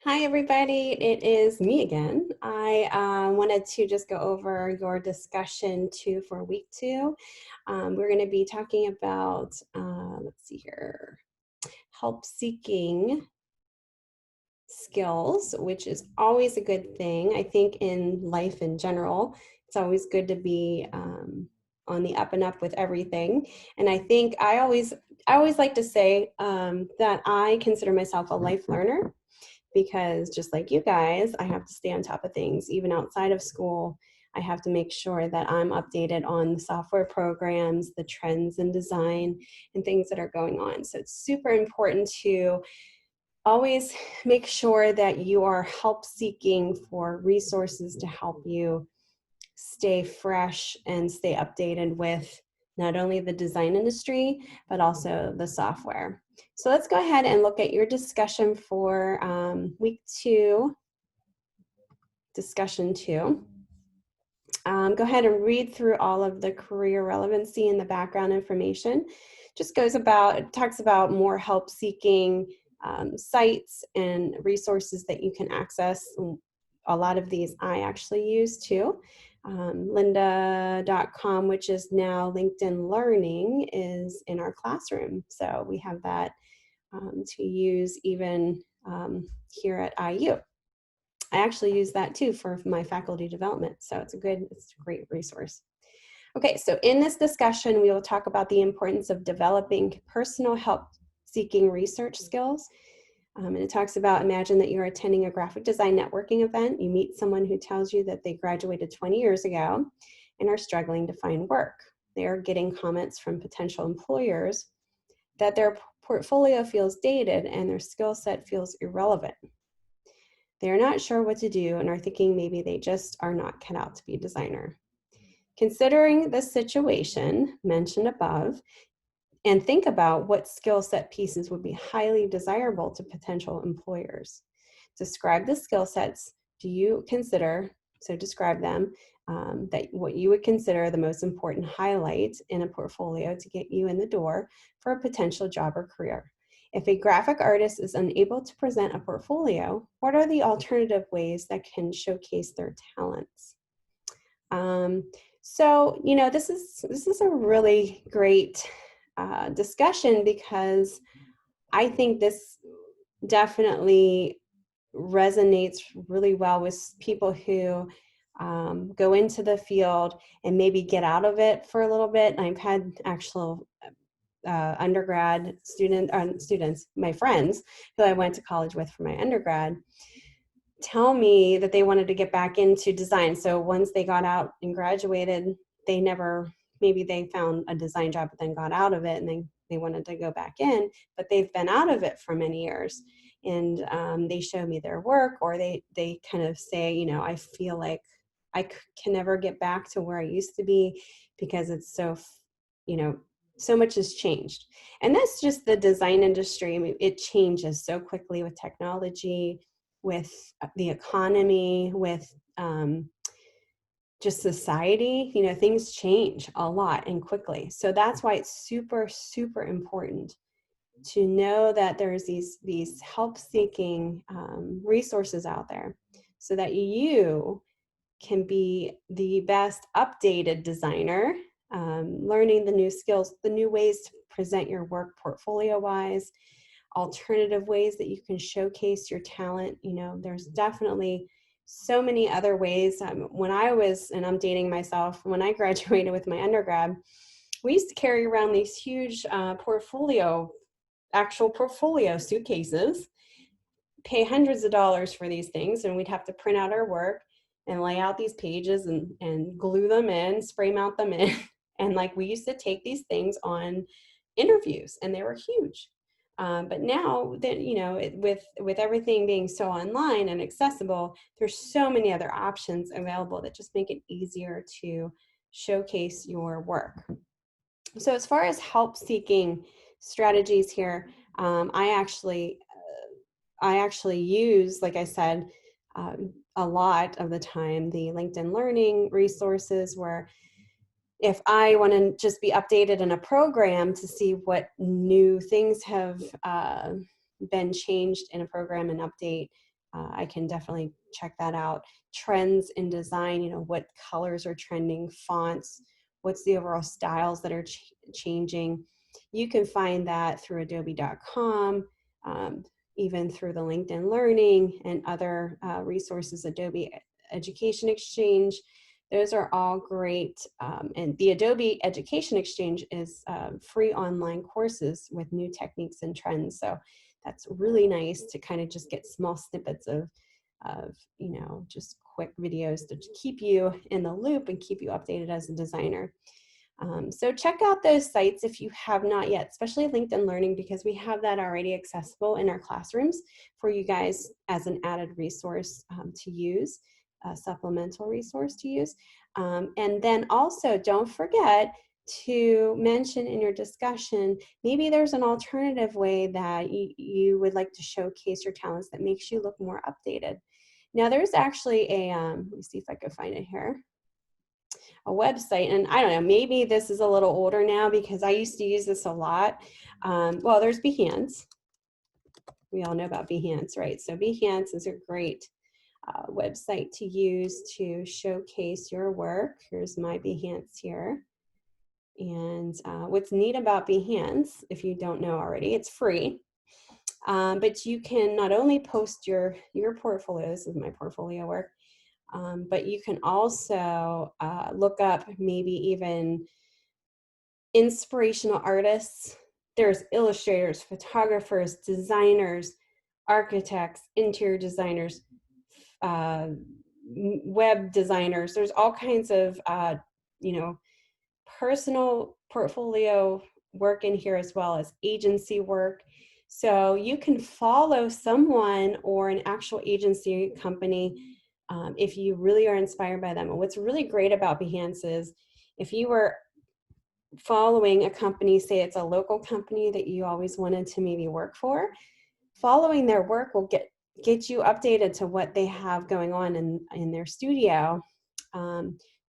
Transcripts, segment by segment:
Hi, everybody. It is me again. I wanted to just go over your discussion for week 2. We're going to be talking about, let's see here, help seeking skills, which is always a good thing. I think in life in general, it's always good to be on the up and up with everything. And I think I always like to say that I consider myself a life learner, because just like you guys, I have to stay on top of things. Even outside of school, I have to make sure that I'm updated on the software programs, the trends in design, and things that are going on. So it's super important to always make sure that you are help seeking for resources to help you stay fresh and stay updated with not only the design industry, but also the software. So let's go ahead and look at your discussion for week 2, discussion 2. Go ahead and read through all of the career relevancy and the background information. It talks about more help seeking sites and resources that you can access. A lot of these I actually use too. Lynda.com, which is now LinkedIn Learning, is in our classroom. So we have that to use even here at IU. I actually use that too for my faculty development. So it's a great resource. Okay, so in this discussion, we will talk about the importance of developing personal help-seeking research skills. And it talks about, imagine that you're attending a graphic design networking event. You meet someone who tells you that they graduated 20 years ago and are struggling to find work. They are getting comments from potential employers that their portfolio feels dated and their skill set feels irrelevant. They are not sure what to do and are thinking maybe they just are not cut out to be a designer. Considering the situation mentioned above, and think about what skill set pieces would be highly desirable to potential employers. Describe the skill sets describe them, that what you would consider the most important highlight in a portfolio to get you in the door for a potential job or career. If a graphic artist is unable to present a portfolio, what are the alternative ways that can showcase their talents? So, this is a really great discussion, because I think this definitely resonates really well with people who go into the field and maybe get out of it for a little bit. I've had actual undergrad students, my friends who I went to college with for my undergrad, tell me that they wanted to get back into design. So once they got out and graduated, maybe they found a design job but then got out of it, and they wanted to go back in, but they've been out of it for many years. And they show me their work, or they kind of say, I feel like I can never get back to where I used to be, because it's so much has changed. And that's just the design industry. I mean, it changes so quickly with technology, with the economy, with just society. Things change a lot and quickly. So that's why it's super, super important to know that there's these help-seeking resources out there, so that you can be the best updated designer, learning the new skills, the new ways to present your work portfolio-wise, alternative ways that you can showcase your talent. There's definitely so many other ways. When I'm dating myself, when I graduated with my undergrad, we used to carry around these huge actual portfolio suitcases, pay hundreds of dollars for these things, and we'd have to print out our work and lay out these pages and glue them in, spray mount them in. And we used to take these things on interviews, and they were huge. But now that, with everything being so online and accessible, there's so many other options available that just make it easier to showcase your work. So as far as help-seeking strategies here, I actually use, like I said, a lot of the time, the LinkedIn Learning resources, where if I want to just be updated in a program to see what new things have been changed in a program and update, I can definitely check that out. Trends in design, you know, what colors are trending, fonts, what's the overall styles that are changing. You can find that through adobe.com, even through the LinkedIn Learning and other resources, Adobe Education Exchange. Those are all great. And the Adobe Education Exchange is free online courses with new techniques and trends. So that's really nice to kind of just get small snippets of you know, just quick videos to keep you in the loop and keep you updated as a designer. So check out those sites if you have not yet, especially LinkedIn Learning, because we have that already accessible in our classrooms for you guys as an added resource to use, a supplemental resource to use. And then also don't forget to mention in your discussion, maybe there's an alternative way that you would like to showcase your talents that makes you look more updated. Now there's actually a, let me see if I can find it here, a website, and I don't know, maybe this is a little older now because I used to use this a lot. Well, there's Behance. We all know about Behance, right? So Behance is a great website to use to showcase your work. Here's my Behance here. And what's neat about Behance, if you don't know already, it's free. But you can not only post your portfolios, this is my portfolio work, but you can also look up maybe even inspirational artists. There's illustrators, photographers, designers, architects, interior designers, web designers. There's all kinds of, you know, personal portfolio work in here as well as agency work. So you can follow someone or an actual agency company if you really are inspired by them. And what's really great about Behance is if you were following a company, say it's a local company that you always wanted to maybe work for, following their work will get you updated to what they have going on in their studio.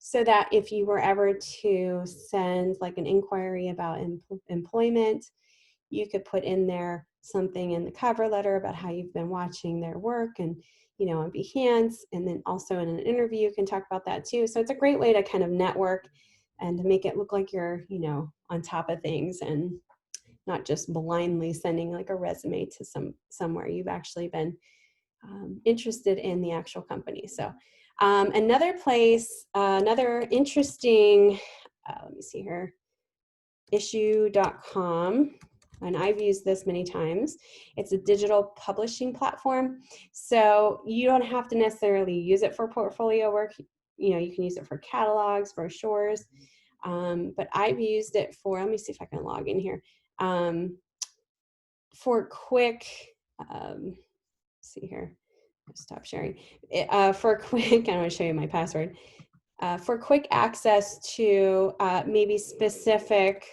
So that if you were ever to send like an inquiry about employment, you could put in there something in the cover letter about how you've been watching their work and, you know, on Behance, and then also in an interview, you can talk about that too. So it's a great way to kind of network and to make it look like you're, you know, on top of things and not just blindly sending like a resume to somewhere. You've actually been interested in the actual company. So another place, another interesting, let me see here, issue.com, and I've used this many times. It's a digital publishing platform. So you don't have to necessarily use it for portfolio work. You know, you can use it for catalogs, brochures, but I've used it for, let me see if I can log in here, for quick, see here, stop sharing. For quick, I'm going to show you my password. For quick access to maybe specific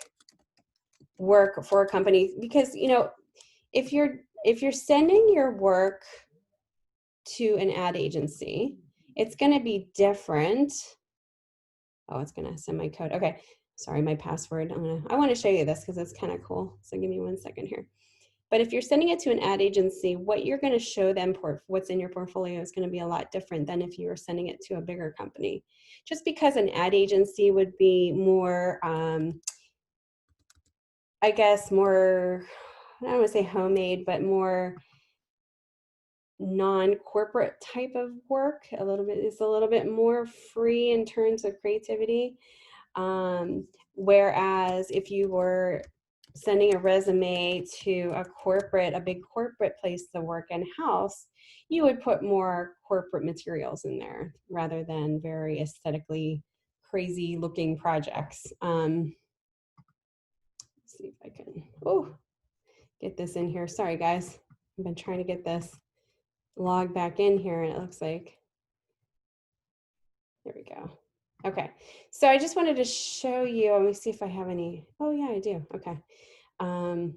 work for a company, because you know, if you're sending your work to an ad agency, it's going to be different. Oh, it's going to send my code. Okay, sorry, my password. I want to show you this because it's kind of cool. So give me 1 second here. But if you're sending it to an ad agency, what you're going to show them, what's in your portfolio, is going to be a lot different than if you were sending it to a bigger company. Just because an ad agency would be more, I guess, more, I don't want to say homemade, but more non-corporate type of work. It's a little bit more free in terms of creativity. Whereas if you were sending a resume to a big corporate place to work in-house, you would put more corporate materials in there rather than very aesthetically crazy looking projects. Let's see if I can, get this in here. Sorry guys, I've been trying to get this log back in here and it looks like, there we go. Okay, so I just wanted to show you, let me see if I have any, oh yeah, I do, okay. I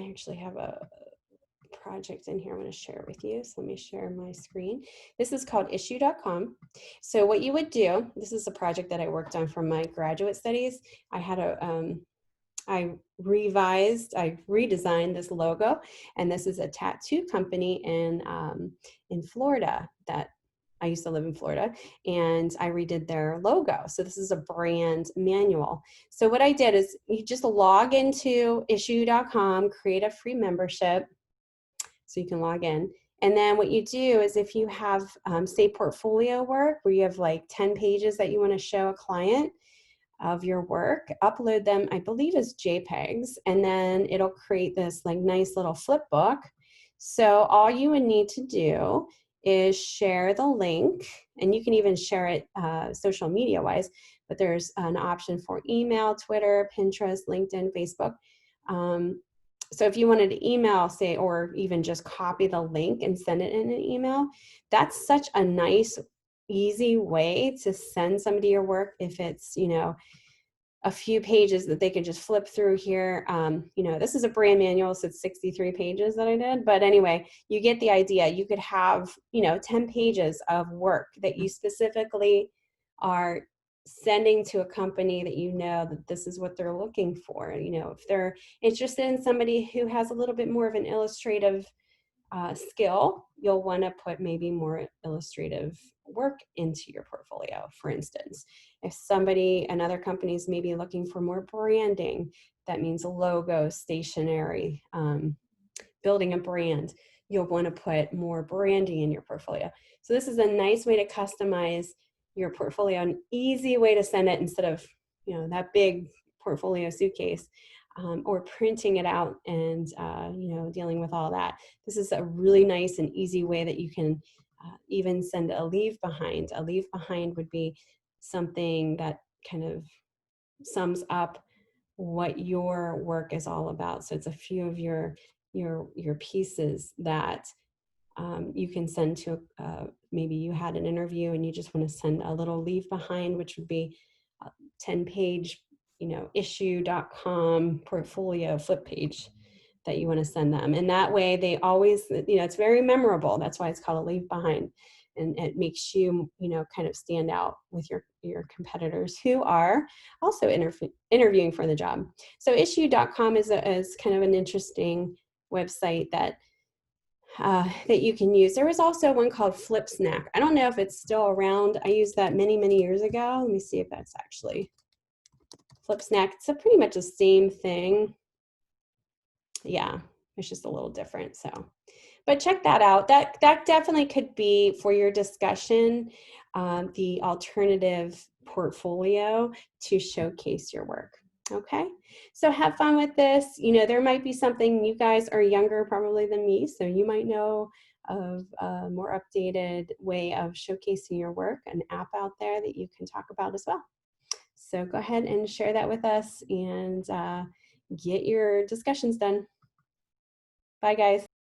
actually have a project in here I want to share with you, so let me share my screen. This is called issue.com. So what you would do, this is a project that I worked on from my graduate studies. I had I redesigned this logo, and this is a tattoo company in Florida that I used to live in Florida, and I redid their logo. So this is a brand manual. So what I did is you just log into issuu.com, create a free membership so you can log in. And then what you do is if you have, say, portfolio work where you have like 10 pages that you want to show a client of your work, upload them, I believe as JPEGs, and then it'll create this like nice little flip book. So all you would need to do is share the link, and you can even share it social media wise, but there's an option for email, Twitter, Pinterest, LinkedIn, Facebook. So if you wanted to email, say, or even just copy the link and send it in an email, that's such a nice, easy way to send somebody your work if it's, you know, a few pages that they can just flip through here. You know, this is a brand manual, so it's 63 pages that I did. But anyway, you get the idea. You could have, you know, 10 pages of work that you specifically are sending to a company that you know that this is what they're looking for. You know, if they're interested in somebody who has a little bit more of an illustrative skill, you'll want to put maybe more illustrative work into your portfolio. For instance, if somebody, another company is maybe looking for more branding, that means logo, stationery, building a brand, you'll want to put more branding in your portfolio. So this is a nice way to customize your portfolio, an easy way to send it instead of, you know, that big portfolio suitcase. Or printing it out and you know, dealing with all that. This is a really nice and easy way that you can even send a leave behind. A leave behind would be something that kind of sums up what your work is all about. So it's a few of your pieces that you can send to, maybe you had an interview and you just want to send a little leave behind, which would be a 10-page, you know, issuu.com portfolio flip page that you want to send them. And that way they always, you know, it's very memorable. That's why it's called a leave behind. And it makes you, you know, kind of stand out with your competitors who are also interviewing for the job. So issuu.com is kind of an interesting website that you can use. There was also one called Flip Snack. I don't know if it's still around. I used that many, many years ago. Let me see if that's actually Flip Snack. It's pretty much the same thing. Yeah, it's just a little different. So, but check that out. That definitely could be for your discussion, the alternative portfolio to showcase your work. Okay, so have fun with this. You know, there might be something, you guys are younger probably than me, so you might know of a more updated way of showcasing your work, an app out there that you can talk about as well. So go ahead and share that with us and get your discussions done. Bye, guys.